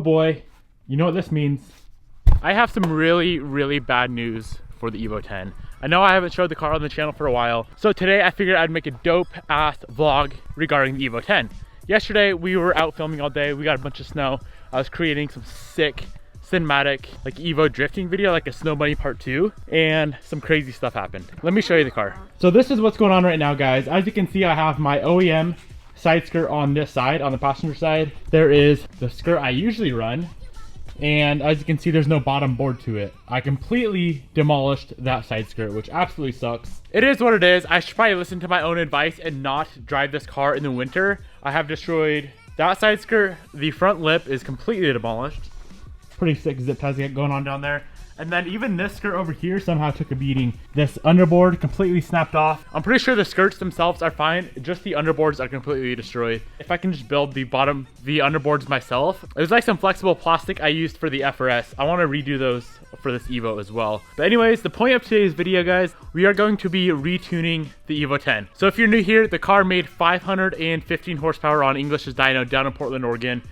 boy, you know what this means. I have some really bad news for the Evo 10. I know I haven't showed the car on the channel for a while, so today I figured I'd make a dope ass vlog regarding the Evo 10. Yesterday we were out filming all day, we got a bunch of snow. I was creating some sick cinematic like Evo drifting video, like a Snow Bunny part 2, and some crazy stuff happened. Let me show you the car. So this is what's going on right now, guys. As you can see, I have my OEM side skirt on this side, on the passenger side. There is the skirt I usually run, and as you can see, there's no bottom board to it. I completely demolished that side skirt, which absolutely sucks. It is what it is. I should probably listen to my own advice and not drive this car in the winter. I have destroyed that side skirt. The front lip is completely demolished. Pretty sick zip ties going on down there. And then even this skirt over here somehow took a beating. This underboard completely snapped off. I'm pretty sure the skirts themselves are fine, just the underboards are completely destroyed. If I can just build the underboards myself. It was like some flexible plastic I used for the FRS. I want to redo those for this Evo as well. But anyways, the point of today's video, guys, we are going to be retuning the Evo 10. So if you're new here, the car made 515 horsepower on English's dyno down in Portland, Oregon.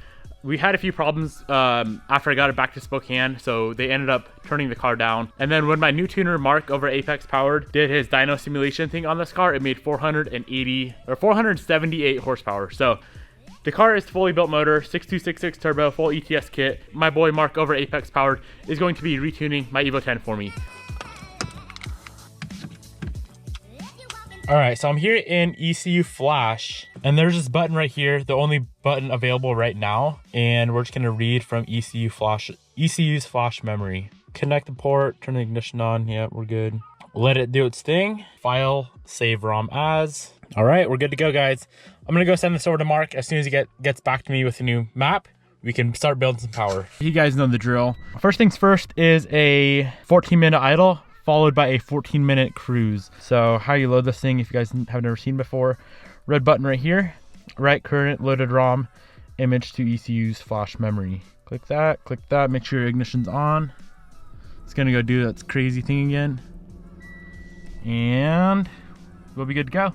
We had a few problems after I got it back to Spokane, so they ended up turning the car down. And then when my new tuner, Mark, over Apex Powered, did his dyno simulation thing on this car, it made 478 horsepower. So the car is fully built motor, 6266 turbo, full ETS kit. My boy Mark over Apex Powered is going to be retuning my Evo 10 for me. All right, so I'm here in ECU Flash, and there's this button right here, the only button available right now, and we're just gonna read from ECU's flash memory. Connect the port, turn the ignition on. Yeah, we're good. Let it do its thing. File, save ROM as. All right, we're good to go, guys. I'm gonna go send this over to Mark. As soon as he gets back to me with a new map, we can start building some power. You guys know the drill. First things first is a 14-minute idle, followed by a 14-minute cruise. So how you load this thing, if you guys have never seen before, red button right here, write current loaded ROM image to ECU's flash memory. Click that, make sure your ignition's on. It's gonna go do that crazy thing again. And we'll be good to go.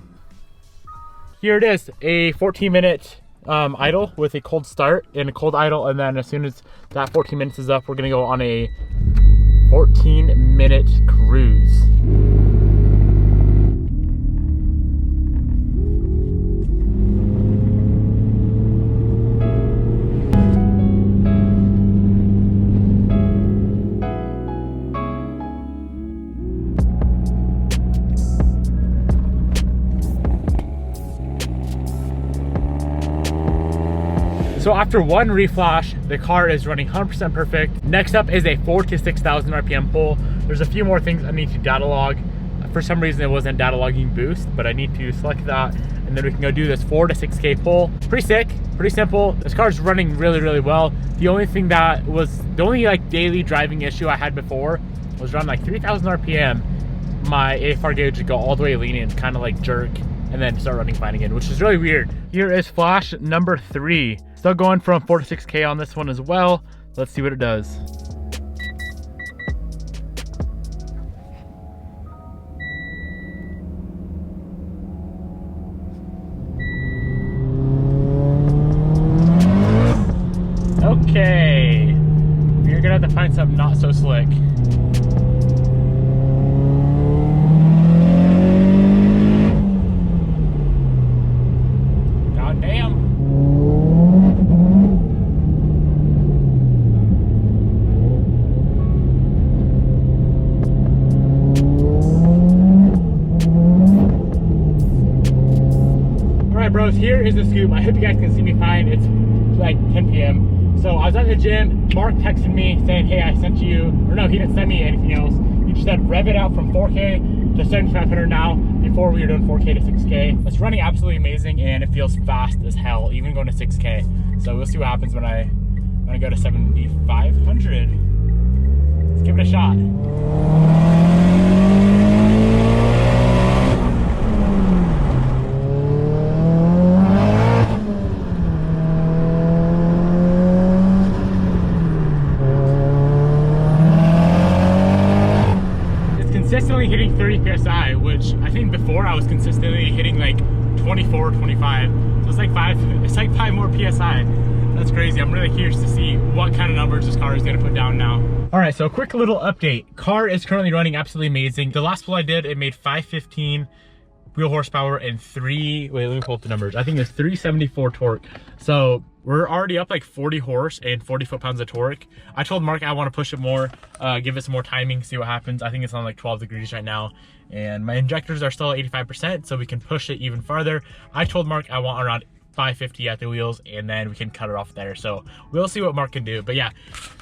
Here it is, a 14-minute idle with a cold start and a cold idle, and then as soon as that 14 minutes is up, we're gonna go on a 14-minute cruise. So after one reflash, the car is running 100% perfect. Next up is a 4,000 to 6,000 RPM pull. There's a few more things I need to data log. For some reason it wasn't data logging boost, but I need to select that, and then we can go do this 4 to 6K pull. Pretty sick, pretty simple. This car is running really well. The only thing that was, the only like daily driving issue I had before was around like 3,000 RPM. My AFR gauge would go all the way lenient, kind of like jerk, and then start running fine again, which is really weird. Here is flash number 3. Still going from 4 to 6K on this one as well. Let's see what it does. Okay, we're gonna have to find something not so slick. Bros, here is the scoop. I hope you guys can see me fine. It's like 10 p.m. So I was at the gym. Mark texted me saying, hey, I sent you, or no, he didn't send me anything else. He just said rev it out from 4K to 7,500 now. Before we were doing 4K to 6K. It's running absolutely amazing, and it feels fast as hell, even going to 6K. So we'll see what happens when I go to 7,500. Let's give it a shot. Consistently hitting 30 psi, which I think before I was consistently hitting like 24, 25. So it's like five more psi. That's crazy. I'm really curious to see what kind of numbers this car is gonna put down now. All right, so a quick little update. Car is currently running absolutely amazing. The last pull I did, it made 515 wheel horsepower and wait, let me pull up the numbers. I think it's 374 torque. So we're already up like 40 horse and 40 foot-pounds of torque. I told Mark I want to push it more, give it some more timing, see what happens. I think it's on like 12 degrees right now. And my injectors are still at 85%, so we can push it even farther. I told Mark I want around 550 at the wheels, and then we can cut it off there. So we'll see what Mark can do. But yeah,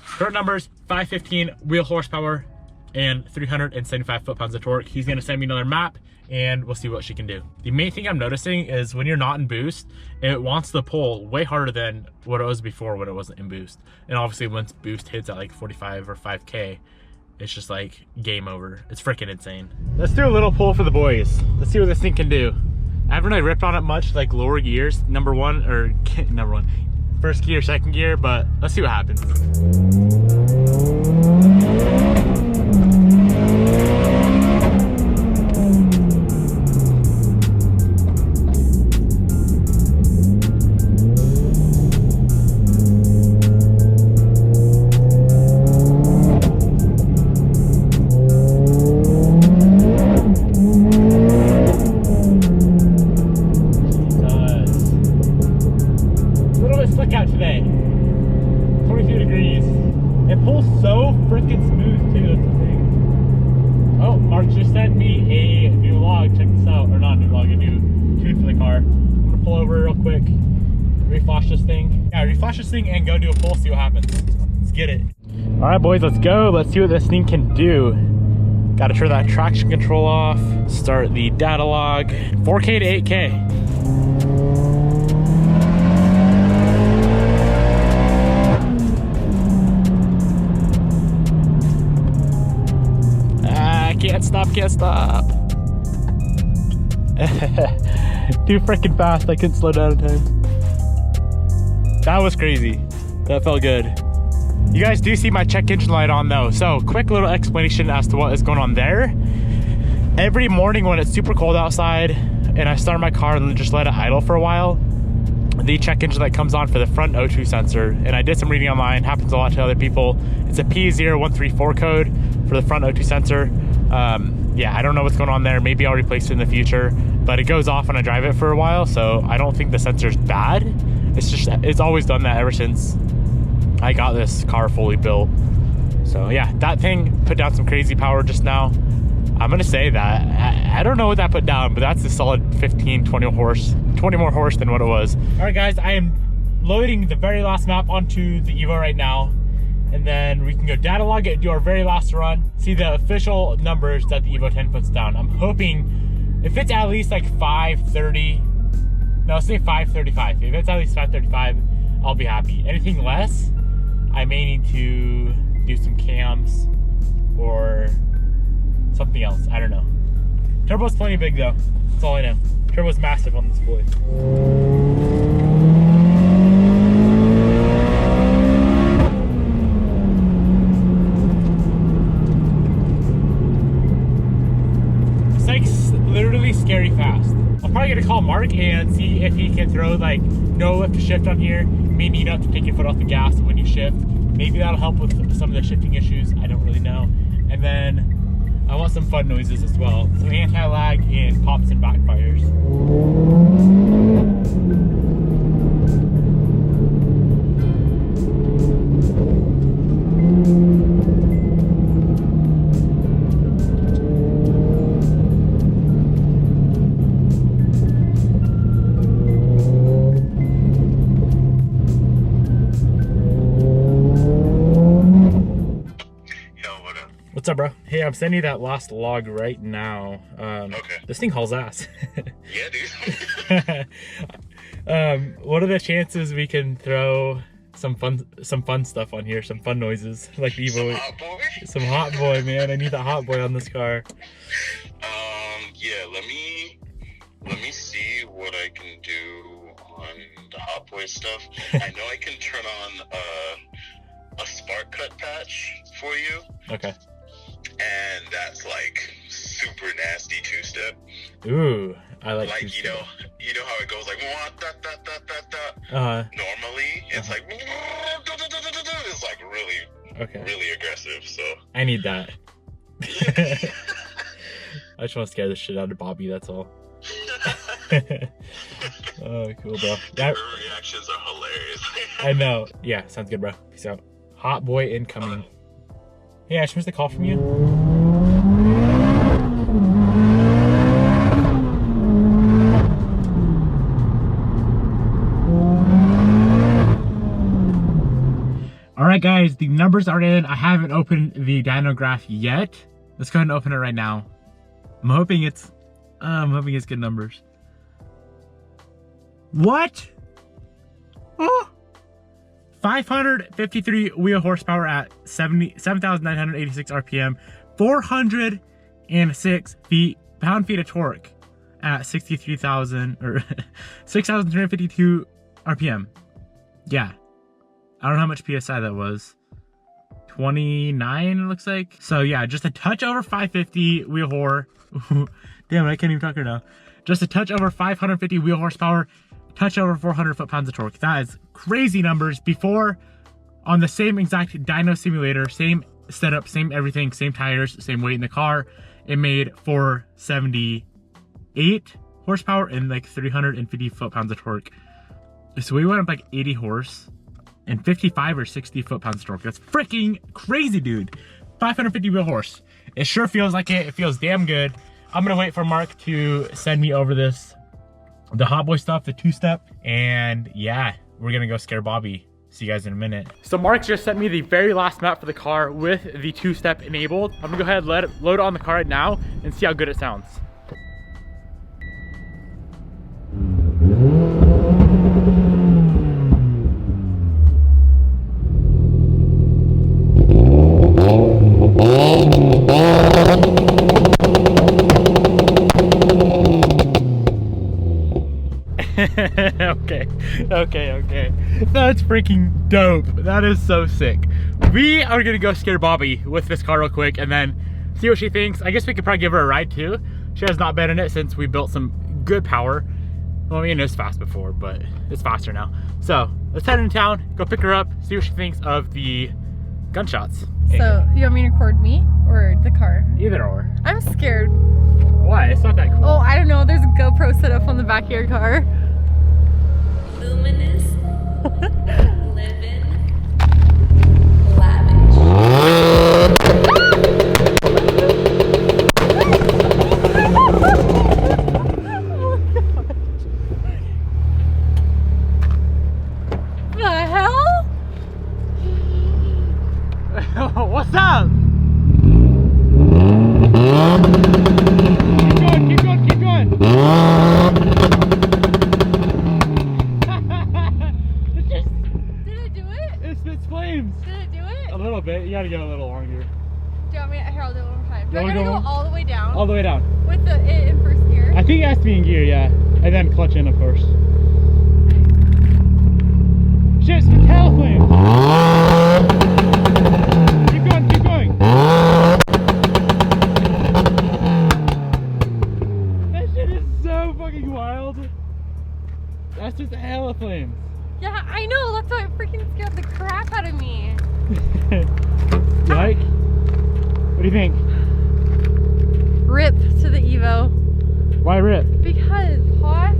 current numbers, 515 wheel horsepower and 375 foot-pounds of torque. He's gonna send me another map and we'll see what she can do. The main thing I'm noticing is when you're not in boost, it wants to pull way harder than what it was before when it wasn't in boost. And obviously once boost hits at like 45 or 5K, it's just like game over. It's freaking insane. Let's do a little pull for the boys. Let's see what this thing can do. I haven't really ripped on it much, like lower gears, number one, first gear, second gear, but let's see what happens. Reflash this thing and go do a pull, see what happens. Let's get it. All right, boys, let's go. Let's see what this thing can do. Got to turn that traction control off, start the data log, 4K to 8K. Can't stop. Too freaking fast, I couldn't slow down in time. That was crazy. That felt good. You guys do see my check engine light on though. So quick little explanation as to what is going on there. Every morning when it's super cold outside and I start my car and just let it idle for a while, the check engine light comes on for the front O2 sensor. And I did some reading online, happens a lot to other people. It's a P0134 code for the front O2 sensor. Yeah, I don't know what's going on there. Maybe I'll replace it in the future, but it goes off when I drive it for a while. So I don't think the sensor's bad. It's just, it's always done that ever since I got this car fully built. So yeah, that thing put down some crazy power just now. I'm gonna say that, I don't know what that put down, but that's a solid 15, 20 more horse than what it was. All right guys, I am loading the very last map onto the Evo right now. And then we can go data log it, do our very last run, see the official numbers that the Evo 10 puts down. I'm hoping if it's at least like 530, no, say 535. If it's at least 535, I'll be happy. Anything less, I may need to do some cams or something else. I don't know. Turbo's plenty big though. That's all I know. Turbo's massive on this boy. Literally scary fast. I'm probably gonna call Mark and see if he can throw like no lift to shift on here. Maybe you don't have to take your foot off the gas when you shift. Maybe that'll help with some of the shifting issues. I don't really know. And then I want some fun noises as well. Some anti-lag and pops and backfires. What's up, bro? Hey, I'm sending you that last log right now. Okay. This thing hauls ass. Yeah, dude. What are the chances we can throw some fun stuff on here, some fun noises like the Evo? Some hot boy? Some hot boy, man. I need the hot boy on this car. Yeah, let me see what I can do on the hot boy stuff. I know I can turn on a spark cut patch for you. Okay. And that's like super nasty two-step. Ooh, I like you know how it goes like wah, da, da, da, da, da. Normally, it's like it's like really aggressive. So I need that. I just want to scare the shit out of Bobby. That's all. Oh, cool, bro. Her reactions are hilarious. I know. Yeah, sounds good, bro. Peace out. Hot boy incoming. Hey, Ash, missed a call from you. All right, guys, the numbers are in. I haven't opened the dyno graph yet. Let's go ahead and open it right now. I'm hoping it's good numbers. What? Oh, 553 wheel horsepower at 7,986 RPM, 406 pound-feet of torque at 63,000 or 6,352 RPM. Yeah, I don't know how much PSI that was. 29, it looks like. So yeah, just a touch over 550 wheel hor. Damn it, I can't even talk right now. Just a touch over 550 wheel horsepower, touch over 400 foot-pounds of torque. That is crazy numbers. Before, on the same exact dyno simulator, same setup, same everything, same tires, same weight in the car, it made 478 horsepower and like 350 foot-pounds of torque. So we went up like 80 horse and 55 or 60 foot-pounds of torque. That's freaking crazy, dude. 550 wheel horse. It sure feels like it. It feels damn good. I'm gonna wait for Mark to send me over the Hot Boy stuff, the two-step, and yeah, we're gonna go scare Bobby. See you guys in a minute. So Mark just sent me the very last map for the car with the two-step enabled. I'm gonna go ahead and load it on the car right now and see how good it sounds. Okay. That's freaking dope. That is so sick. We are gonna go scare Bobby with this car real quick and then see what she thinks. I guess we could probably give her a ride too. She has not been in it since we built some good power. Well, I mean, it was fast before, but it's faster now. So let's head into town, go pick her up, see what she thinks of the gunshots. So you want me to record me or the car? Either or. I'm scared. Why? It's not that cool. Oh, I don't know. There's a GoPro set up on the back of your car. Luminous, living, lavish. The hell? What's up? Keep going. Did it do it? It spits flames. Did it do it? A little bit. You gotta go a little longer. Do you want me to, here, I'll do it one more time. Do I You gotta wanna go go all the way down? All the way down. With it in first gear? I think it has to be in gear, yeah. And then clutch in, of course. Shit, spits hell flames. Keep going. That shit is so fucking wild. That's just a hell of flames. Yeah, I know. That's why it freaking scared the crap out of me. You like? What do you think? Rip to the Evo. Why rip? Because Hoss.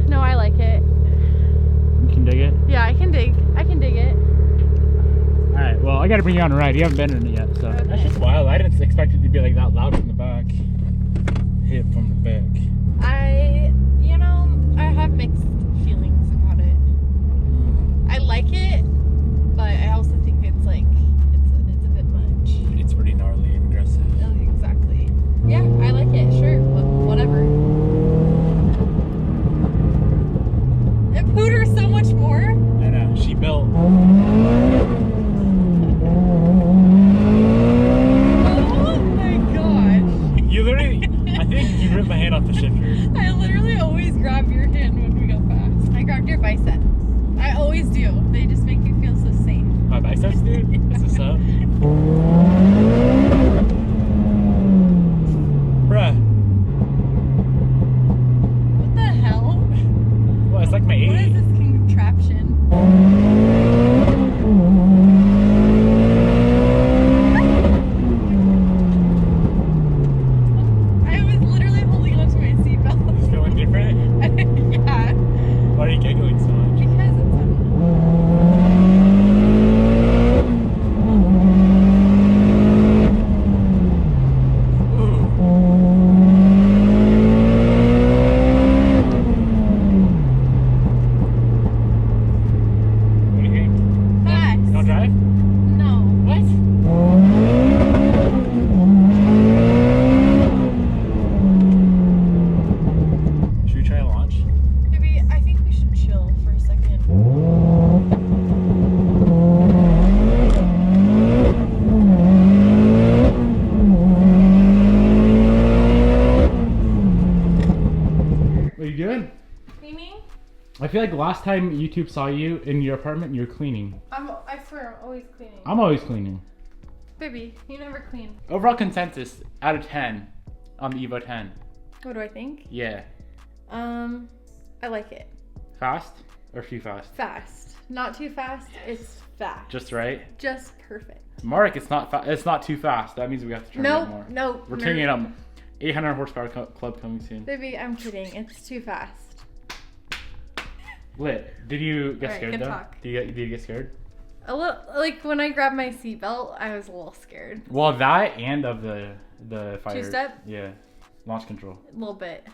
No, I like it. You can dig it? Yeah, I can dig it. Alright, well, I gotta bring you on a ride. You haven't been in it yet, so. Okay. That's just wild. I didn't expect it to be like that loud from the back. Hit from the back. I have mixed feelings about it. I like it, but I also think it's like, it's a bit much. It's pretty gnarly and aggressive. Exactly. Yeah, I like it, sure, whatever. It pooters so much more. I know, she built. Oh my gosh. You literally, I think you ripped my hand off the shifter. I literally always grab your hand when we go fast. I grabbed your bicep. I always do. They just make me feel so safe. My biceps, dude? Is this up? Bruh. What the hell? What? doing? Cleaning? I feel like last time YouTube saw you in your apartment, you were cleaning. I swear, I'm always cleaning. I'm always cleaning. Baby, you never clean. Overall consensus out of 10 on the Evo 10. What do I think? Yeah. I like it. Fast or too fast? Fast. Not too fast, it's fast. Just right? Just perfect. Mark, it's not too fast. That means we have to turn it up more. No. We're turning it up. 800 horsepower club coming soon. Baby, I'm kidding. It's too fast. Lit. Did you get Alright, scared good though? talk. Did you get scared? A little, like when I grabbed my seatbelt, I was a little scared. Well, that and of the fire. Two-step? Yeah. Launch control. A little bit.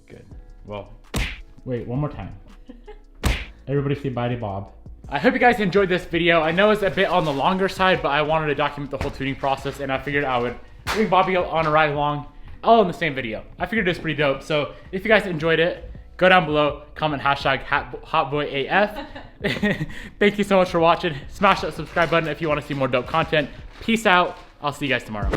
Good. Well, wait, one more time. Everybody say bye to Bob. I hope you guys enjoyed this video. I know it's a bit on the longer side, but I wanted to document the whole tuning process, and I figured I would bring Bobby on a ride along, all in the same video. I figured it was pretty dope. So if you guys enjoyed it, go down below, comment hashtag HotBoyAF. Thank you so much for watching. Smash that subscribe button if you want to see more dope content. Peace out. I'll see you guys tomorrow.